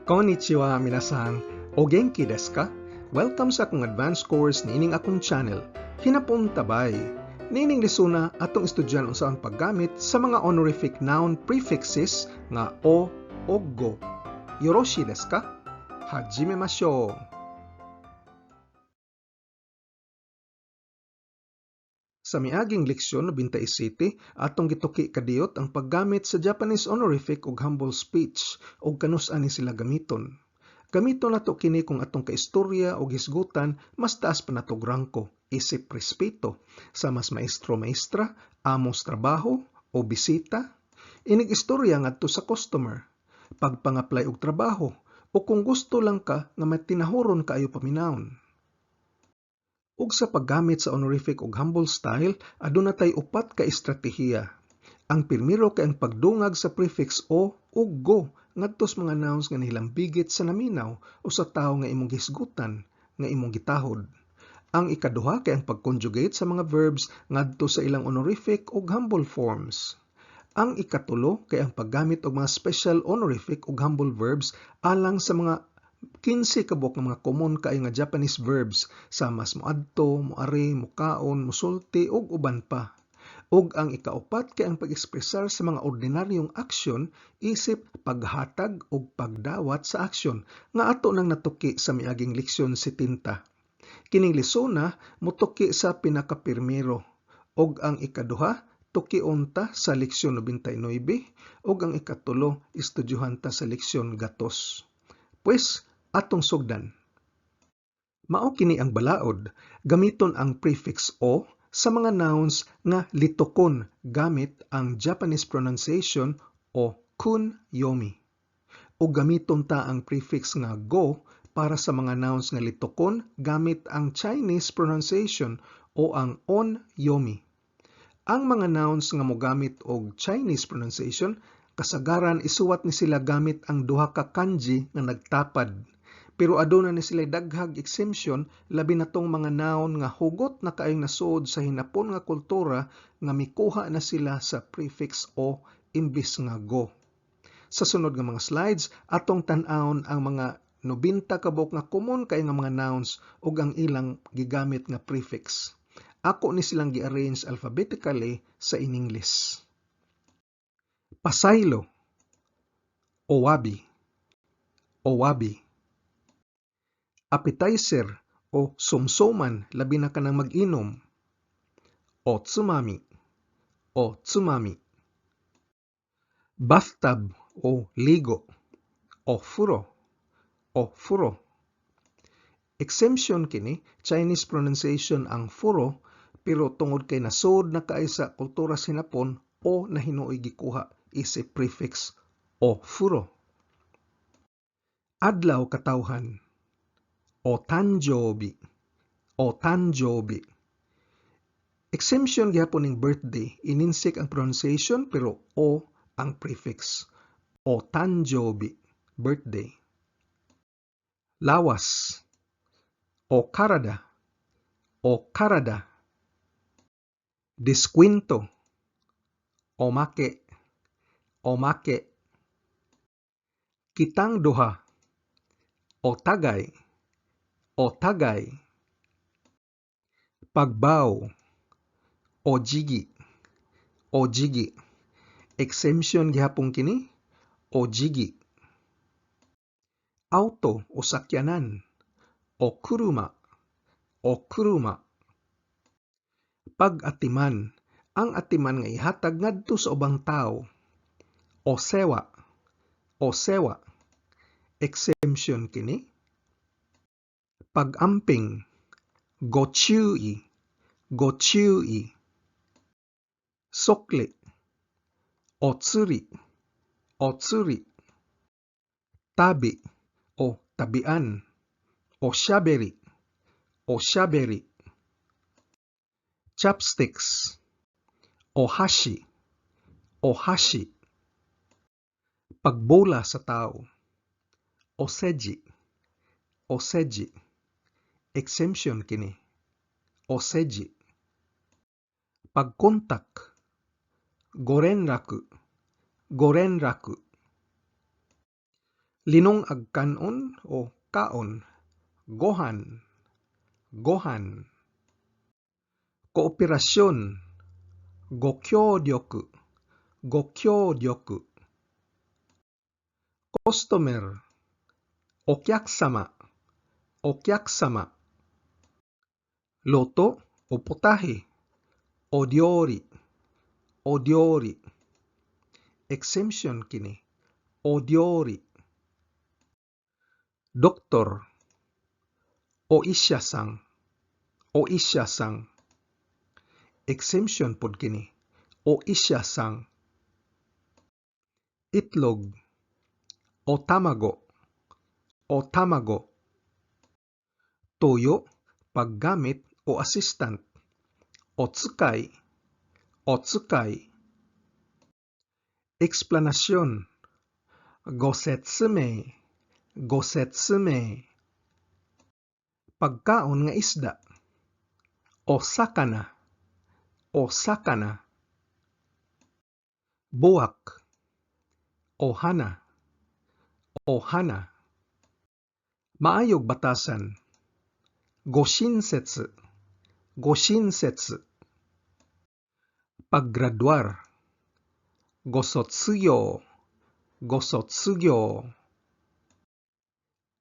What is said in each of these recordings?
Konnichiwa minasan, o genki desu ka? Welcome sa akong advanced course niining akong channel. Hinapon tabay. Niining lisuna atong estudyan unsaon paggamit sa mga honorific noun prefixes nga o ug go. Yoroshi desu ka? Hajimemashou. Sa miaging leksyon 27, atong gituki kadiyot ang paggamit sa Japanese honorific ug humble speech ug kanus-an ni sila gamiton. Gamiton nato kini kung atong kaistorya o hisgutan mas taas pa nato rangko, isip respeto sa mas maestro-maestra, amos trabaho o bisita. Inig istorya ngadto sa customer, pagpang-apply og trabaho o kung gusto lang ka nga matinahuron kaayo paminawon. Ug sa paggamit sa honorific ug humble style, aduna tay upat ka estratehiya. Ang pirmiro kay ang pagdungag sa prefix o ug go ngadto sa mga nouns nga nahilambigit sa naminaw o sa tawo nga imong hisgutan, nga imong gitahod. Ang ikaduha kay ang pag-conjugate sa mga verbs ngadto sa ilang honorific ug humble forms. Ang ikatulo kay ang paggamit og mga special honorific ug humble verbs alang sa mga 15 kabuk ng mga common kaayo nga Japanese verbs sa mas moadto, moari, mokaon, mosulti ug uban pa. Ug ang ikaupat kay ang pag-ekspresar sa mga ordinaryong aksyon isip paghatag ug pagdawat sa aksyon nga ato nang natuki sa miaging leksyon 70. Kining lisona motuki sa pinakapirmero ug ang ikaduha tukion ta sa leksyon 99 ug ang ikatulo estudyuhan ta sa leksyon 100. Pues atong sugdan. Mao kini ang balaod, gamiton ang prefix o sa mga nouns nga litokon gamit ang Japanese pronunciation o kun yomi. O gamiton ta ang prefix nga go para sa mga nouns nga litokon gamit ang Chinese pronunciation o ang on yomi. Ang mga nouns nga mogamit og Chinese pronunciation kasagaran isuwat ni sila gamit ang duha ka kanji nga nagtapad. Pero aduna ni sila daghag exemption labi na tong mga noun nga hugot na kaayong nasuod sa hinapon nga kultura nga mikuha na sila sa prefix o imbis nga go. Sa sunod nga mga slides, atong tan-awon ang mga 90 kabuk nga common kay nga mga nouns ug ang ilang gigamit nga prefix. Ako ni silang gi-arrange alphabetically sa in-English. Pasaylo, owabi, owabi. Appetizer o sumsuman labi na ka nang mag-inom. Otsumami, otsumami. Bathtub o ligo. Ofuro, ofuro. Exemption kini, Chinese pronunciation ang furo, pero tungod kay nasod na kaay sa kultura sinapon o nahinuoy gikuha isip prefix o furo. Adlaw katawhan. O tanjobi, o tanjobi. Exemption gyapon ning birthday, ininsik ang pronunciation pero o ang prefix. O tanjobi, birthday. Lawas, o karada, o karada. Diskwento, omake, omake. Kitang duha, o tagay, o tagay. Pagbaw, o jigi, o jigi. Exemption gihapon kini, o jigi. Auto o sakyanan, o kuruma, o kuruma. Pag-atiman, ang atiman nga ihatag ngadto sa ubang tao, o sewa, o sewa. Exemption kini. Pag-amping, gochiui, gochiui. Sokli, otsuri, otsuri. Tabi o tabian, o shaberi, o shaberi. Chopsticks, o hashi, o hashi. Pagbola sa tao, o seji, o seji. Exemption kini, o seji. Pagkontak, gorenraku, gorenraku. Linong ag kanon o kaon. Gohan. Gohan. Kooperasyon. Gokyōryoku. Gokyōryoku. Customer. Okyaksama. Okyaksama. Loto o potahe. Oryori. Oryori. Exemption kini. Oryori. Doktor. Oisha-san. Oisha-san. Exemption pod kini. Oisha-san. Itlog. O tamago. O tamago. Toyo, paggamit o assistant. Otsukai. Otsukai. Explanasyon. Gosetsume. Gosetsume. Pagkaon nga isda. Osakana. Osakana. Buwak. Ohana. Ohana. Maayog batasan. Goshinsetsu. Goshinsetsu. Paggraduar. Gosotsuyo. Gosotsuyo.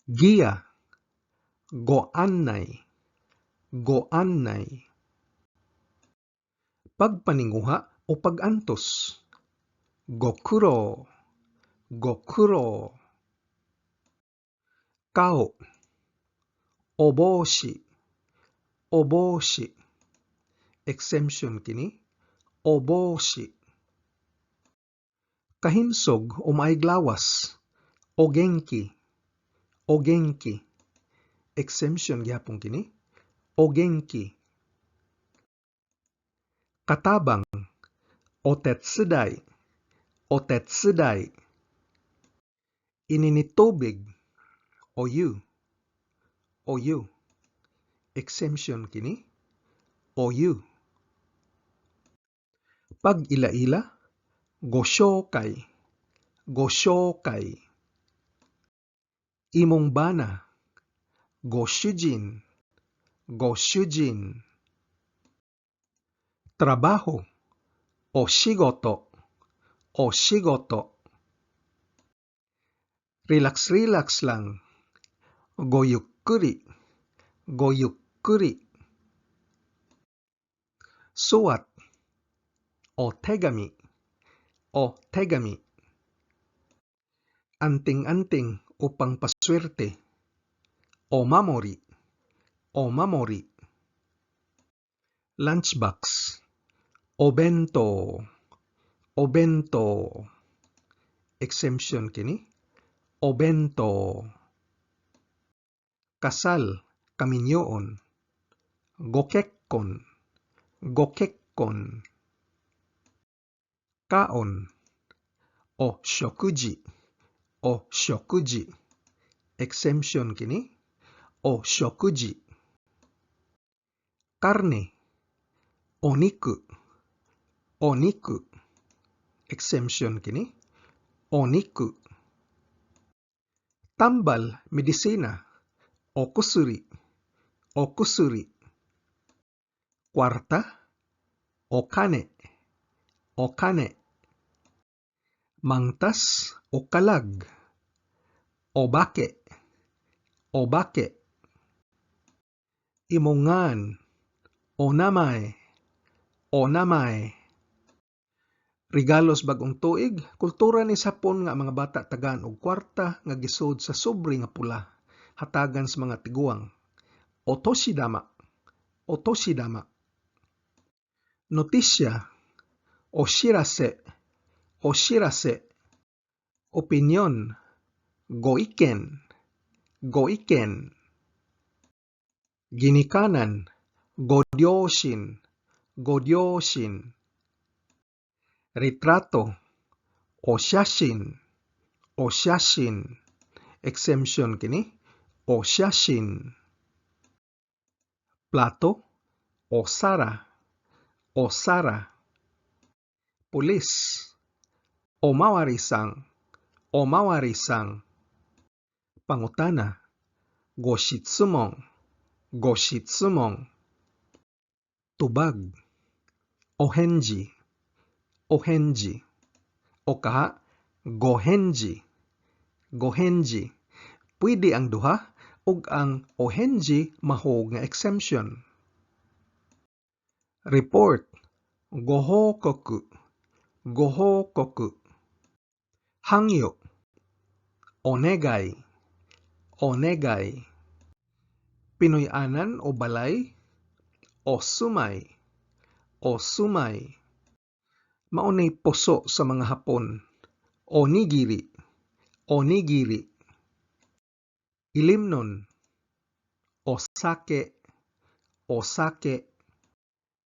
Giya. Goannai. Goannai. Pagpaninguha o pagantos. Gokuro. Gokuro. Kao. Oboshi. Oboshi. Exemption kini. Oboshi. Kahinsog o maiglawas. Ogenki. Ogenki. Exemption gyapon kini. Ogenki. Katabang. Otetsudai. Otetsudai. Ininitubig. Oyu. Oyu. Exemption kini. Oyu. Pag-ila-ila. Goshokai. Goshokai. Imong bana. Goshujin. Goshujin. Trabaho. O shigoto. O shigoto. Relax-relax lang. Goyukkuri. Goyukkuri. Suwat. O tegami. O tegami. Anting-anting upang paswerte. O mamori. O mamori. Lunchbox. Obento. Obento. Exemption kini. Obento. Kasal. Kaminyoon. Gokekkon. Gokekkon. Kaon. O shokuji. O shokuji. Exemption kini. O shokuji. Karne. Oniku. Oniku. Exemption kini. Oniku. Tambal. Medisina. O kusuri. O kusuri. Kwarta. O kane. O kane. Mangtas o kalag. Obake. Obake. Imongan. Onamae. Onamae. Regalos bagong tuig, kultura ni Sapon nga mga bata tagaan og kwarta nga gisud sa sobre nga pula, hatagan sa mga tiguang. Otoshidama. Otoshidama. Notisya. Oshirase. Oshirase. Opinyon. Goiken. Goiken. Ginikanan. Goryoshin. Goryoshin. Retrato. Oshashin. Oshashin. Exemption kini. Oshashin. Plato. Osara. Osara. Pulis. Omawarisang. Omawarisang. Pangutana. Goshitsumon. Goshitsumon. Tubag. Ohenji. Ohenji. O kaha, gohenji. Gohenji. Pwede ang duha ug ang ohenji mahog nga exemption. Report. Gohokoku. Gohokoku. Hangyo. Onegai. Onegai. Pinoy-anan o balay. Osumai. Osumai. Maunay puso sa mga Hapon. Onigiri. Onigiri. Ilimnon. Osake. Osake.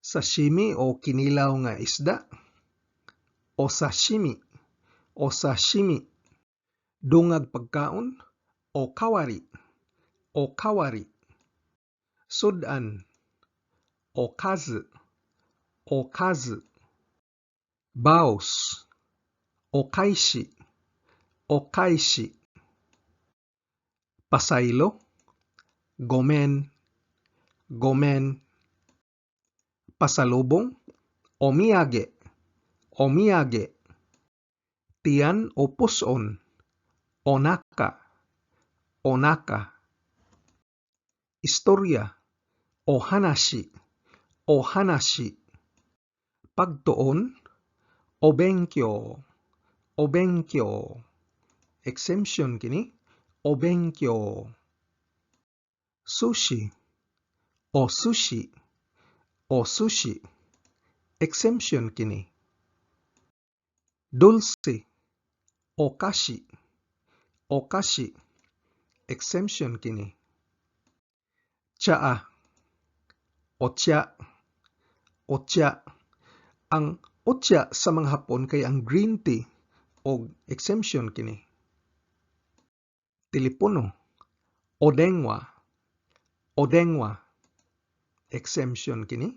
Sashimi o kinilaw nga isda. Osashimi. Osashimi. Dungag pagkaon. Okawari. Okawari. Sudan. Okazu. Okazu. Baos. Okaishi. Okaishi. Pasaylo. Gomen. Gomen. Pasalubong. Omiyage. Omiyage. Tiyan o puson. Onaka. Onaka. Istorya. O hanashi. O hanashi. Pagtuon. Obenkyo. Obenkyo. Exemption kini. Obenkyo. Sushi. O sushi. O sushi. Exemption kini. Dulce. Okashi. Okashi. Exemption kini. Tsaa. Otya. Otya. Ang otya sa mga Hapon kay ang green tea o exemption kini. Telepono. Odengwa. Odengwa. Exemption kini.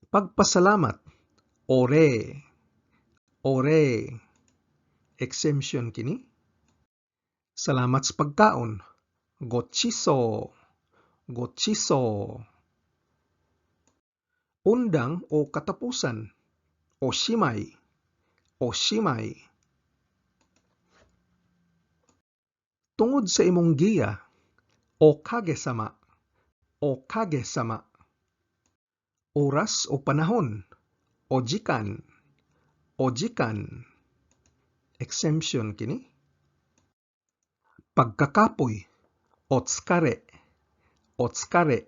Pagpasalamat. Ore. Ore. Exemption kini. Salamat sa pagkaon. Gochiso. Gochiso. Undang o katapusan. Oshimai. Oshimai. Tungod sa imong giya. Okage-sama. Okage-sama. Oras o panahon. Ojikan. Ojikan. Exemption kini. Pagkakapoy. Otskare. Otskare.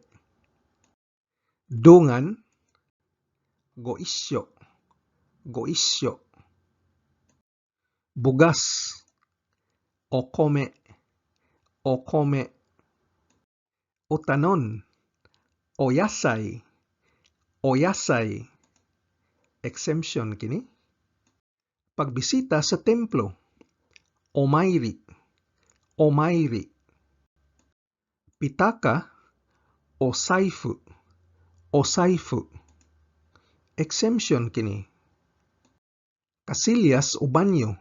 Dungan. Goisyo. Goisyo. Bugas. Okome. Okome. Utanon. Oyasay. Oyasay. Exemption kini. Pagbisita sa templo. Omairi. Omairi. Pitaka. Osaifu. Osaifu. Exemption kini. Kasilyas o banyo.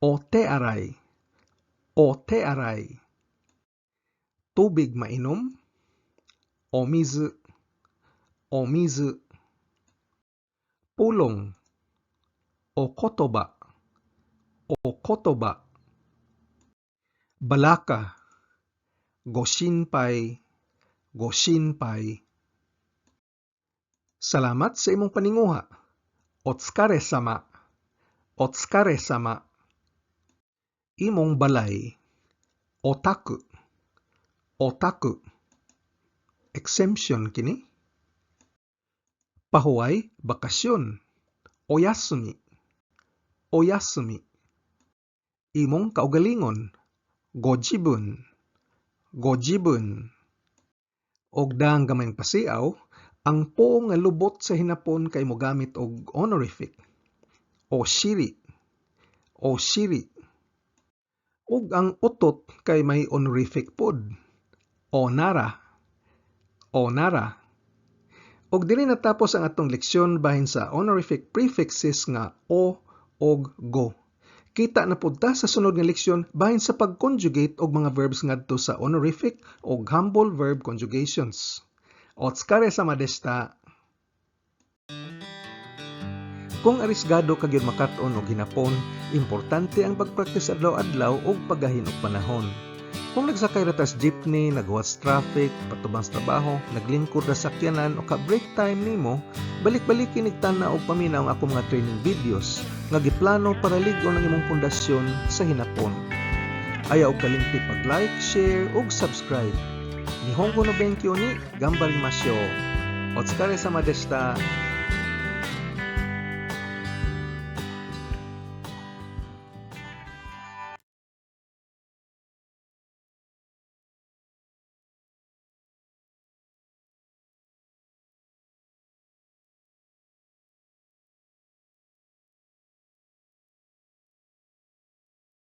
O tearay. O tearay. Tubig mainom. Omizu. Omizu. Pulong. O kotoba. O kotoba. Balaka. Goshinpai. Goshinpai. Salamat sa imong paninguha. Otskare-sama. Otskare-sama. Imong balay. Otaku. Otaku. Exemption kini. Pahuway, bakasyon. Oyasumi. Oyasumi. Imong kaugalingon. Gojibun. Gojibun. Og dang gamayng pasiaw, ang po nga lubot sa hinapon kay mogamit og honorific. Oshiri. Oshiri. Ug ang utot kay may honorific pod. Onara. Onara. Og dili natapos ang atong leksyon bahin sa honorific prefixes nga o og go. Kita na pud ta sa sunod nga leksyon bahin sa pag-conjugate og mga verbs ngadto sa honorific o humble verb conjugations. Otskare sa madesta! Kung arisgado ka gyud makat-on og hinapon, importante ang pagpraktis adlaw-adlaw og paggahin og panahon. Kung nagsakay ra tas jeepney, nagwas traffic, patubang sa trabaho, naglingkod ra sakyanan o ka break time nimo, balik-balik kinig tanaw og paminaw ang akong mga training videos nga giplano para lig-on ang imong pundasyon sa hinapon. Ayaw og kalimti pag-like, share ug subscribe. Nihongo no benkyo ni Gambarimasyo. Otskare sa madesta!